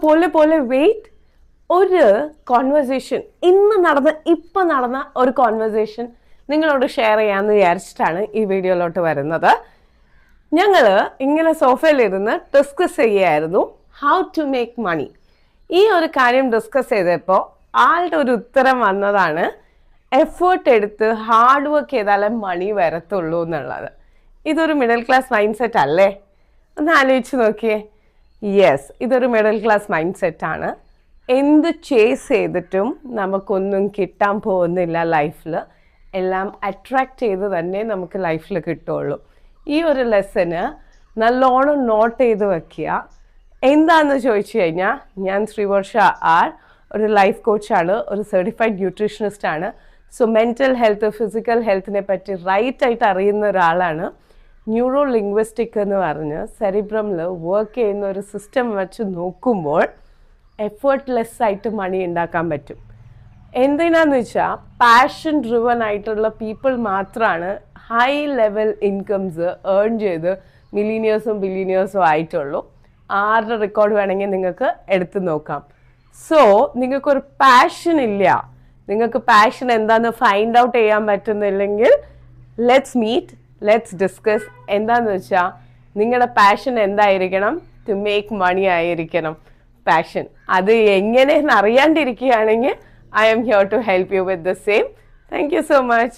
പോലെ പോലെ വെയിറ്റ് ഒരു കോൺവെർസേഷൻ ഇപ്പം നടന്ന ഒരു കോൺവെർസേഷൻ നിങ്ങളോട് ഷെയർ ചെയ്യാമെന്ന് വിചാരിച്ചിട്ടാണ് ഈ വീഡിയോയിലോട്ട് വരുന്നത്. ഞങ്ങൾ ഇങ്ങനെ സോഫയിലിരുന്ന് ഡിസ്കസ് ചെയ്യുകയായിരുന്നു ഹൗ ടു മേക്ക് മണി. ഈ ഒരു കാര്യം ഡിസ്കസ് ചെയ്തപ്പോൾ ആളുടെ ഒരു ഉത്തരം വന്നതാണ്, എഫേർട്ട് എടുത്ത് ഹാർഡ് വർക്ക് ചെയ്താലേ മണി വരത്തുള്ളൂ എന്നുള്ളത്. ഇതൊരു മിഡിൽ ക്ലാസ് മൈൻഡ് സെറ്റ് അല്ലേ? ഒന്ന് ആലോചിച്ച് നോക്കിയേ. യെസ്, ഇതൊരു മിഡിൽ ക്ലാസ് മൈൻഡ് സെറ്റാണ്. എന്ത് ചേസ് ചെയ്തിട്ടും നമുക്കൊന്നും കിട്ടാൻ പോകുന്നില്ല ലൈഫിൽ. എല്ലാം അട്രാക്റ്റ് ചെയ്ത് തന്നെ നമുക്ക് ലൈഫിൽ കിട്ടുള്ളൂ. ഈ ഒരു ലെസന് നല്ലോണം നോട്ട് ചെയ്ത് വെക്കുക. എന്താണെന്ന് ചോദിച്ചു കഴിഞ്ഞാൽ, ഞാൻ ശ്രീവർഷ ആർ, ഒരു ലൈഫ് കോച്ചാണ്, ഒരു സർട്ടിഫൈഡ് ന്യൂട്രീഷനിസ്റ്റാണ്. സോ മെൻ്റൽ ഹെൽത്ത്, ഫിസിക്കൽ ഹെൽത്തിനെ പറ്റി റൈറ്റായിട്ട് അറിയുന്ന ഒരാളാണ്. ന്യൂറോ ലിംഗ്വിസ്റ്റിക് എന്ന് പറഞ്ഞ് സെറിബ്രമിൽ വർക്ക് ചെയ്യുന്ന ഒരു സിസ്റ്റം വെച്ച് നോക്കുമ്പോൾ എഫേർട്ട്ലെസ് ആയിട്ട് മണി ഉണ്ടാക്കാൻ പറ്റും. എന്തിനാന്ന് വെച്ചാൽ പാഷൻ ഡ്രിവൺ ആയിട്ടുള്ള പീപ്പിൾ മാത്രമാണ് ഹൈ ലെവൽ ഇൻകംസ് ഏൺ ചെയ്ത് മില്ലിനിയേഴ്സും ബില്ലിനിയേഴ്സും ആയിട്ടുള്ളൂ. ആരുടെ റെക്കോർഡ് വേണമെങ്കിൽ നിങ്ങൾക്ക് എടുത്തു നോക്കാം. സോ നിങ്ങൾക്കൊരു പാഷൻ ഇല്ല, നിങ്ങൾക്ക് പാഷൻ എന്താണെന്ന് ഫൈൻഡ് ഔട്ട് ചെയ്യാൻ പറ്റുന്നില്ലെങ്കിൽ ലെറ്റ്സ് മീറ്റ്, ലെറ്റ്സ് ഡിസ്കസ്. എന്താണെന്ന് വെച്ചാൽ നിങ്ങളുടെ പാഷൻ എന്തായിരിക്കണം? ടു മേക്ക് മണി ആയിരിക്കണം പാഷൻ. അത് എങ്ങനെയെന്ന് അറിയാണ്ടിരിക്കുകയാണെങ്കിൽ I am here to help you with the same. Thank you so much.